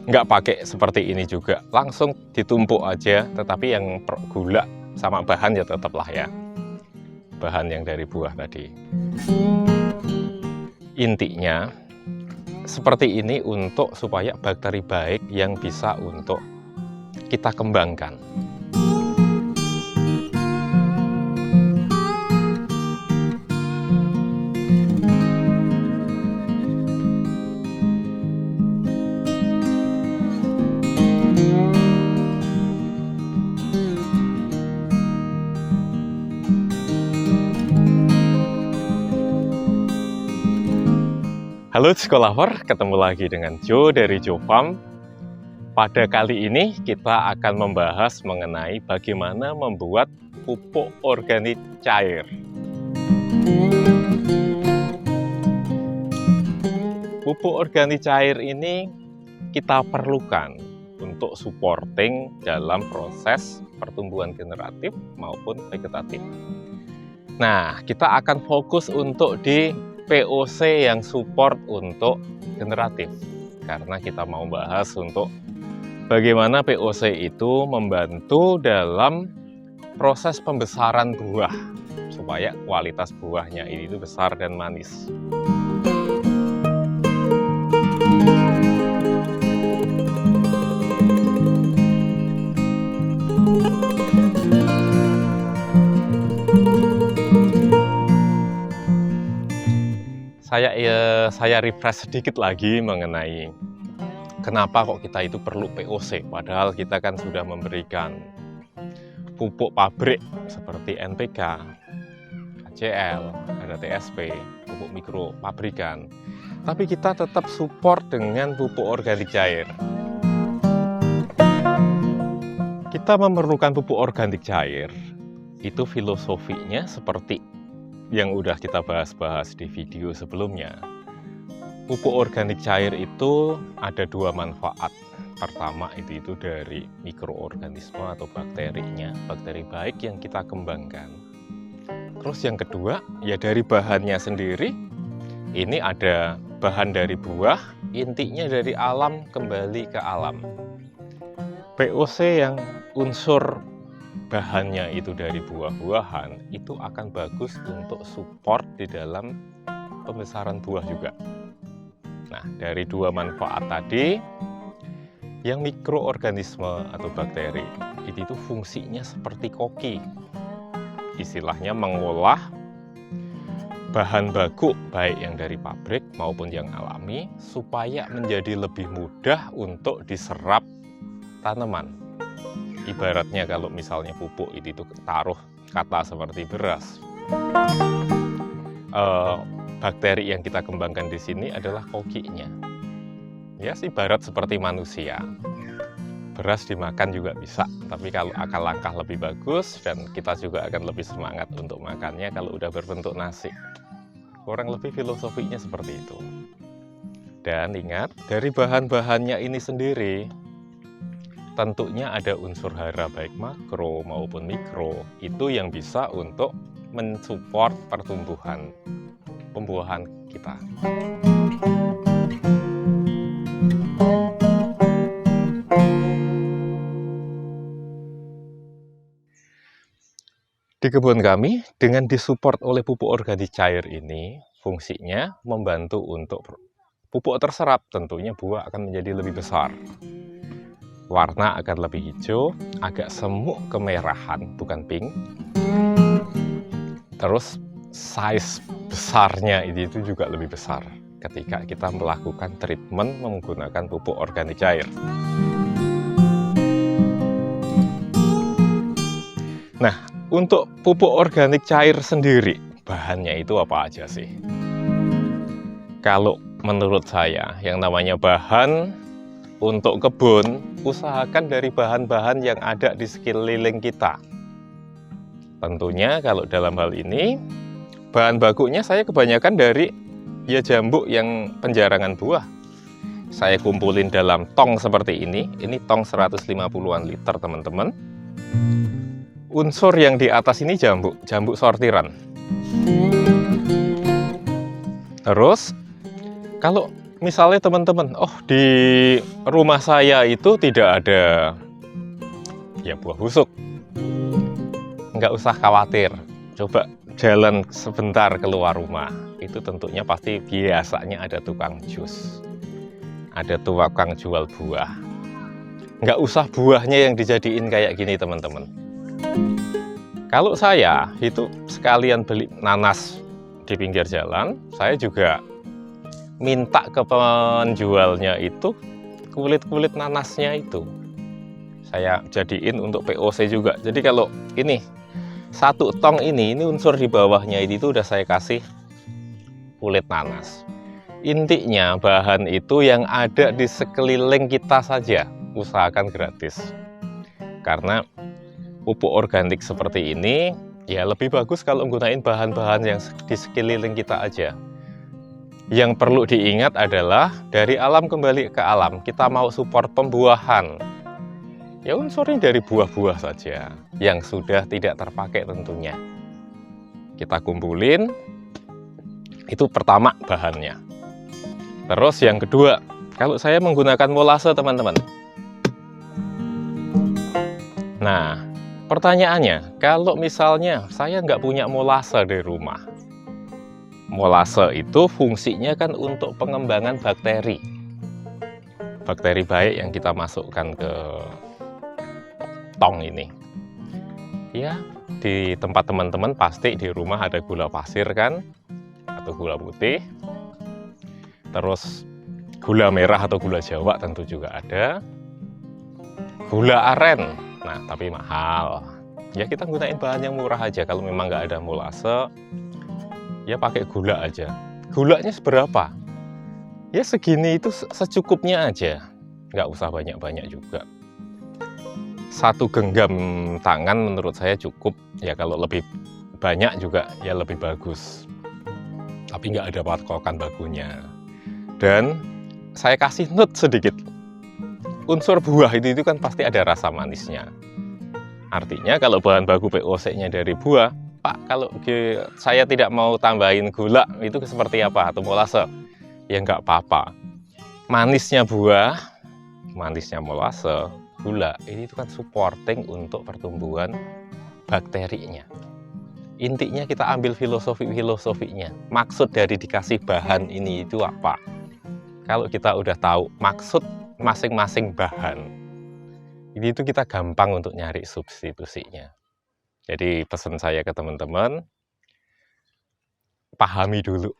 nggak pakai seperti ini juga, langsung ditumpuk aja, tetapi yang gula sama bahan ya tetaplah ya, bahan yang dari buah tadi. Intinya seperti ini untuk supaya bakteri baik yang bisa untuk kita kembangkan. Halo Sekolawer, ketemu lagi dengan Joe dari Joe Farm. Pada kali ini kita akan membahas mengenai bagaimana membuat pupuk organik cair. Pupuk organik cair ini kita perlukan untuk supporting dalam proses pertumbuhan generatif maupun vegetatif. Nah, kita akan fokus untuk di POC yang support untuk generatif, karena kita mau bahas untuk bagaimana POC itu membantu dalam proses pembesaran buah supaya kualitas buahnya ini itu besar dan manis. Saya refresh sedikit lagi mengenai kenapa kok kita itu perlu POC, padahal kita kan sudah memberikan pupuk pabrik seperti NPK, KCL, ada TSP, pupuk mikro pabrikan, tapi kita tetap support dengan pupuk organik cair. Kita memerlukan pupuk organik cair, itu filosofinya seperti yang udah kita bahas-bahas di video sebelumnya. Pupuk organik cair itu ada dua manfaat. Pertama itu dari mikroorganisme atau bakterinya, bakteri baik yang kita kembangkan. Terus yang kedua ya dari bahannya sendiri. Ini ada bahan dari buah, intinya dari alam kembali ke alam. POC yang unsur bahannya itu dari buah-buahan, itu akan bagus untuk support di dalam pembesaran buah juga. Nah, dari dua manfaat tadi, yang mikroorganisme atau bakteri, itu fungsinya seperti koki. Istilahnya mengolah bahan baku, baik yang dari pabrik maupun yang alami, supaya menjadi lebih mudah untuk diserap tanaman. Ibaratnya kalau misalnya pupuk itu taruh kata seperti beras. Bakteri yang kita kembangkan di sini adalah kokinya. Ya, ibarat seperti manusia. Beras dimakan juga bisa, tapi kalau akal langkah lebih bagus dan kita juga akan lebih semangat untuk makannya kalau udah berbentuk nasi. Kurang lebih filosofinya seperti itu. Dan ingat, dari bahan-bahannya ini sendiri, tentunya ada unsur hara baik makro maupun mikro, itu yang bisa untuk mensupport pertumbuhan pembuahan kita. Di kebun kami, dengan disupport oleh pupuk organik cair ini, fungsinya membantu untuk pupuk terserap, tentunya buah akan menjadi lebih besar. Warna akan lebih hijau, agak semu kemerahan, bukan pink. Terus size besarnya itu juga lebih besar ketika kita melakukan treatment menggunakan pupuk organik cair. Nah, untuk pupuk organik cair sendiri, bahannya itu apa aja sih? Kalau menurut saya, yang namanya bahan untuk kebun, usahakan dari bahan-bahan yang ada di sekeliling kita. Tentunya kalau dalam hal ini, bahan bakunya saya kebanyakan dari jambu yang penjarangan buah. Saya kumpulin dalam tong seperti ini tong 150-an liter teman-teman. Unsur yang di atas ini jambu sortiran. Terus, kalau Misalnya teman-teman, oh di rumah saya itu tidak ada ya buah busuk. Nggak usah khawatir, coba jalan sebentar keluar rumah. Itu tentunya pasti biasanya ada tukang jus, ada tukang jual buah. Nggak usah buahnya yang dijadiin kayak gini teman-teman. Kalau saya itu sekalian beli nanas di pinggir jalan, saya juga minta ke penjualnya itu kulit-kulit nanasnya itu saya jadiin untuk POC juga. Jadi kalau ini satu tong ini unsur di bawahnya itu udah saya kasih kulit nanas. Intinya bahan itu yang ada di sekeliling kita saja, usahakan gratis. Karena pupuk organik seperti ini ya lebih bagus kalau menggunakan bahan-bahan yang di sekeliling kita aja. Yang perlu diingat adalah dari alam kembali ke alam. Kita mau support pembuahan, ya unsurnya dari buah-buah saja yang sudah tidak terpakai tentunya. Kita kumpulin, itu pertama bahannya. Terus yang kedua, kalau saya menggunakan molase teman-teman. Nah, pertanyaannya, kalau misalnya saya nggak punya molase di rumah, molase itu fungsinya kan untuk pengembangan bakteri. Bakteri baik yang kita masukkan ke tong ini. Ya, di tempat teman-teman pasti di rumah ada gula pasir kan, atau gula putih. Terus gula merah atau gula Jawa tentu juga ada. Gula aren, nah tapi mahal. Ya kita gunain bahan yang murah aja. Kalau memang nggak ada molase, ya pakai gula aja. Gulanya seberapa? Ya segini itu secukupnya aja. Nggak usah banyak-banyak juga. Satu genggam tangan menurut saya cukup. Ya kalau lebih banyak juga ya lebih bagus. Tapi nggak ada patokan bakunya. Dan saya kasih nut sedikit. Unsur buah itu kan pasti ada rasa manisnya. Artinya kalau bahan baku POC-nya dari buah, Pak, kalau saya tidak mau tambahin gula, itu seperti apa? Atau molase? Ya nggak apa-apa. Manisnya buah, manisnya molase, gula, ini itu kan supporting untuk pertumbuhan bakterinya. Intinya kita ambil filosofinya. Maksud dari dikasih bahan ini itu apa? Kalau kita udah tahu maksud masing-masing bahan, ini itu kita gampang untuk nyari substitusinya. Jadi pesan saya ke teman-teman, pahami dulu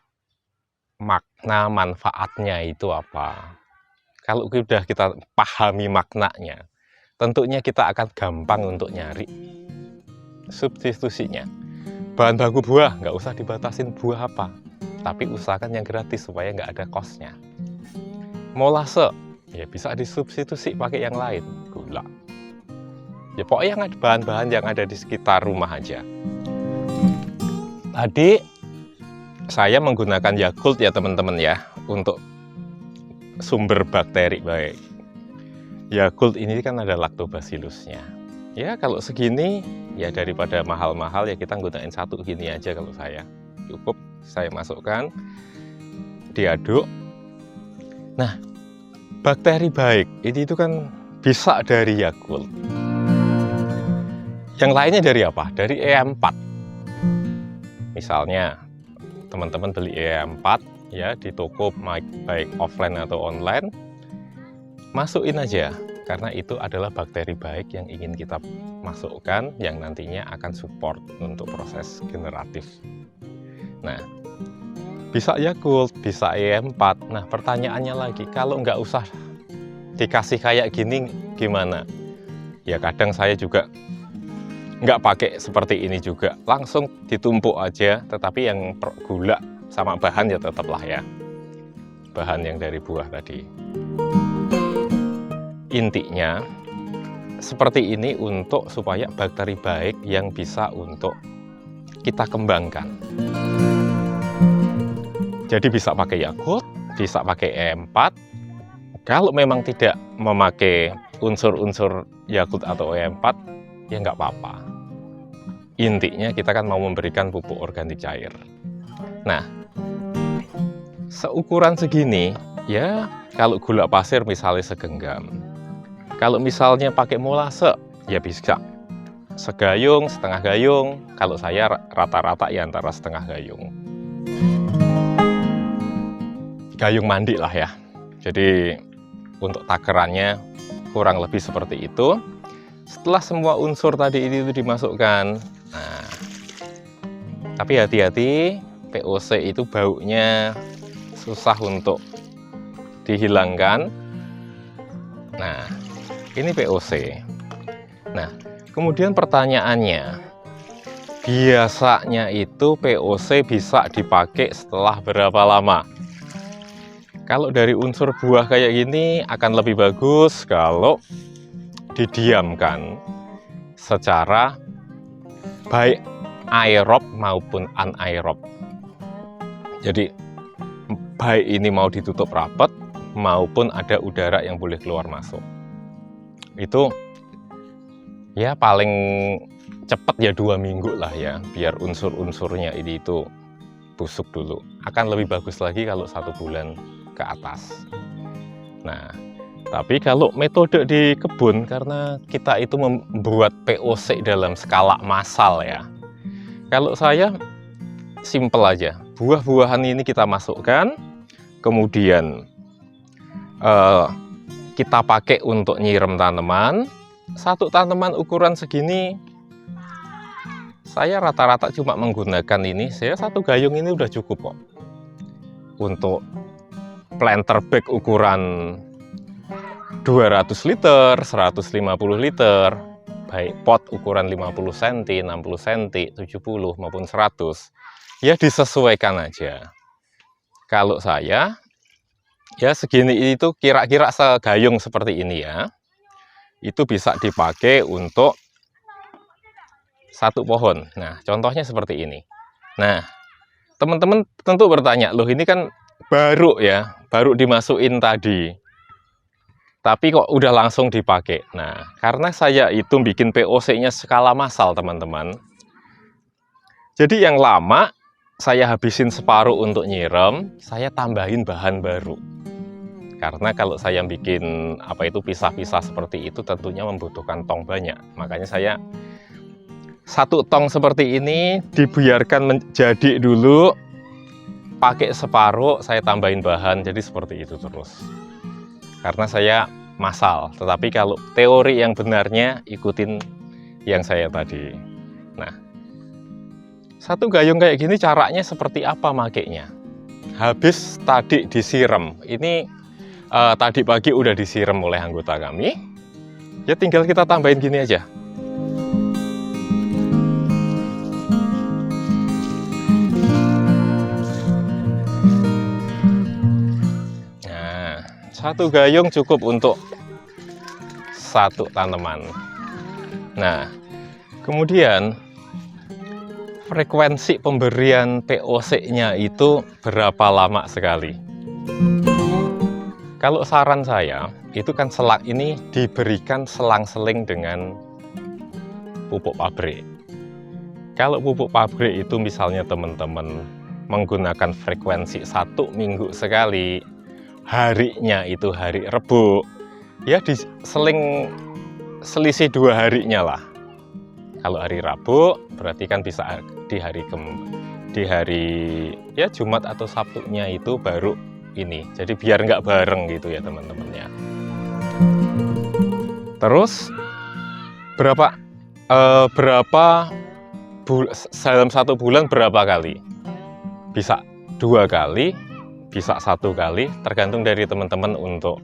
makna manfaatnya itu apa. Kalau sudah kita pahami maknanya, tentunya kita akan gampang untuk nyari substitusinya. Bahan baku buah, nggak usah dibatasin buah apa, tapi usahakan yang gratis supaya nggak ada kosnya. Molase, ya bisa disubstitusi pakai yang lain, gula. Ya pokoknya bahan-bahan yang ada di sekitar rumah aja. Tadi saya menggunakan Yakult ya teman-teman ya, untuk sumber bakteri baik. Yakult ini kan ada lactobacillusnya. Ya kalau segini, ya daripada mahal-mahal ya kita gunain satu gini aja kalau saya. Cukup saya masukkan, diaduk. Nah, bakteri baik ini itu kan bisa dari Yakult. Yang lainnya dari apa? Dari E4. Misalnya, teman-teman beli E4 ya di toko baik offline atau online, masukin aja. Karena itu adalah bakteri baik yang ingin kita masukkan, yang nantinya akan support untuk proses generatif. Nah, bisa Yakult, bisa E4. Nah, pertanyaannya lagi, kalau nggak usah dikasih kayak gini, gimana? Ya kadang saya juga nggak pakai seperti ini juga, langsung ditumpuk aja, tetapi yang gula sama bahan ya tetaplah ya, bahan yang dari buah tadi. Intinya seperti ini untuk supaya bakteri baik yang bisa untuk kita kembangkan. Jadi bisa pakai Yakult, bisa pakai E4. Kalau memang tidak memakai unsur-unsur Yakult atau E4, ya nggak apa-apa. Intinya kita kan mau memberikan pupuk organik cair. Nah, seukuran segini, Ya, kalau gula pasir misalnya segenggam. Kalau misalnya pakai molase, ya bisa segayung, setengah gayung. Kalau saya rata-rata ya antara setengah gayung. Gayung mandi lah ya. Jadi untuk takarannya kurang lebih seperti itu. Setelah semua unsur tadi itu dimasukkan, nah, tapi hati-hati, POC itu baunya susah untuk dihilangkan. Nah, ini POC. Nah, kemudian pertanyaannya, biasanya itu POC bisa dipakai setelah berapa lama? Kalau dari unsur buah kayak gini akan lebih bagus kalau didiamkan secara baik aerob maupun anaerob. Jadi baik ini mau ditutup rapat maupun ada udara yang boleh keluar masuk. Itu ya paling cepat ya 2 minggu lah ya, biar unsur-unsurnya ini itu busuk dulu. Akan lebih bagus lagi kalau 1 bulan ke atas. Nah, tapi kalau metode di kebun, karena kita itu membuat POC dalam skala massal ya. Kalau saya simple aja, buah-buahan ini kita masukkan, kemudian kita pakai untuk nyiram tanaman. 1 tanaman ukuran segini, saya rata-rata cuma menggunakan ini, saya 1 gayung ini udah cukup kok. Untuk planter bag ukuran 200 liter, 150 liter, baik pot ukuran 50 cm, 60 cm, 70 maupun 100, ya disesuaikan aja. Kalau saya, ya segini itu kira-kira segayung seperti ini ya, itu bisa dipakai untuk 1 pohon. Nah, contohnya seperti ini. Nah, teman-teman tentu bertanya, loh ini kan baru ya, baru dimasukin tadi, tapi kok udah langsung dipakai. Nah, karena saya itu bikin POC-nya skala massal teman-teman, jadi yang lama saya habisin separuh untuk nyiram, saya tambahin bahan baru. Karena kalau saya bikin pisah-pisah seperti itu tentunya membutuhkan tong banyak. Makanya saya 1 tong seperti ini dibiarkan menjadi dulu, pakai separuh, saya tambahin bahan, jadi seperti itu terus. Karena saya massal, tetapi kalau teori yang benarnya ikutin yang saya tadi. Nah, 1 gayung kayak gini caranya seperti apa makainya? Habis tadi disiram, ini tadi pagi udah disiram oleh anggota kami, ya tinggal kita tambahin gini aja. Nah, 1 gayung cukup untuk 1 tanaman. Nah, kemudian frekuensi pemberian POC-nya itu berapa lama sekali? Kalau saran saya, itu kan selang ini diberikan selang-seling dengan pupuk pabrik. Kalau pupuk pabrik itu misalnya teman-teman menggunakan frekuensi 1 minggu sekali, harinya itu hari Rebo, ya diseling selisih 2 harinya lah. Kalau hari Rabu berarti kan bisa di hari ya Jumat atau Sabtunya itu baru ini. Jadi biar nggak bareng gitu ya teman-temannya. Terus dalam 1 bulan berapa kali? Bisa 2 kali, bisa 1 kali, tergantung dari teman-teman untuk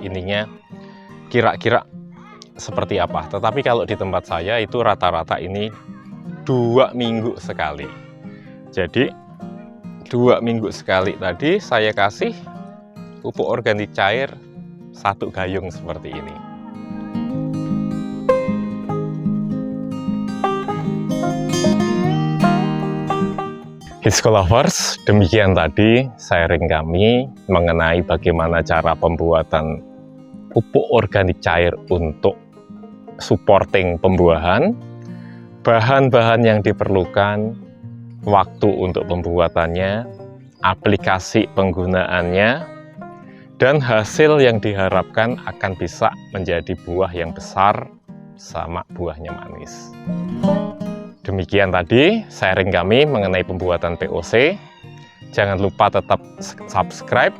ininya kira-kira seperti apa. Tetapi kalau di tempat saya itu rata-rata ini 2 minggu sekali. Jadi 2 minggu sekali tadi saya kasih pupuk organik cair 1 gayung seperti ini. Hitskolovers, demikian tadi sharing kami mengenai bagaimana cara pembuatan pupuk organik cair untuk supporting pembuahan, bahan-bahan yang diperlukan, waktu untuk pembuatannya, aplikasi penggunaannya, Dan hasil yang diharapkan akan bisa menjadi buah yang besar sama buahnya manis. Demikian tadi sharing kami mengenai pembuatan POC. Jangan lupa tetap subscribe,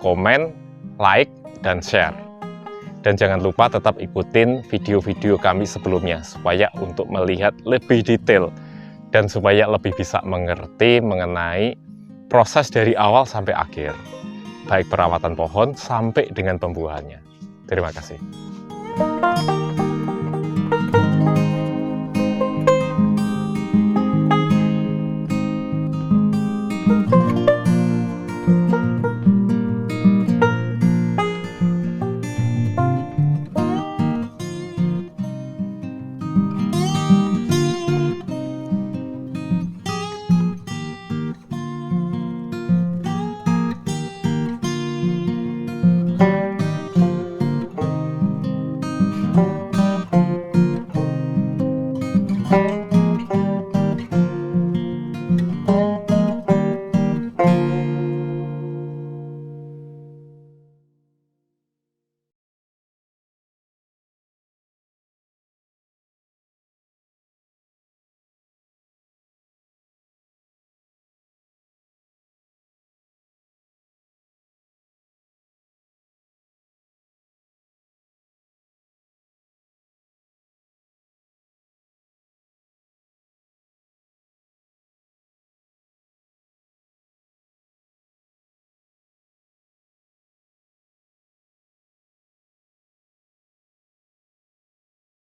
komen, like, dan share. Dan jangan lupa tetap ikutin video-video kami sebelumnya supaya untuk melihat lebih detail dan supaya lebih bisa mengerti mengenai proses dari awal sampai akhir, baik perawatan pohon sampai dengan pembuahannya. Terima kasih.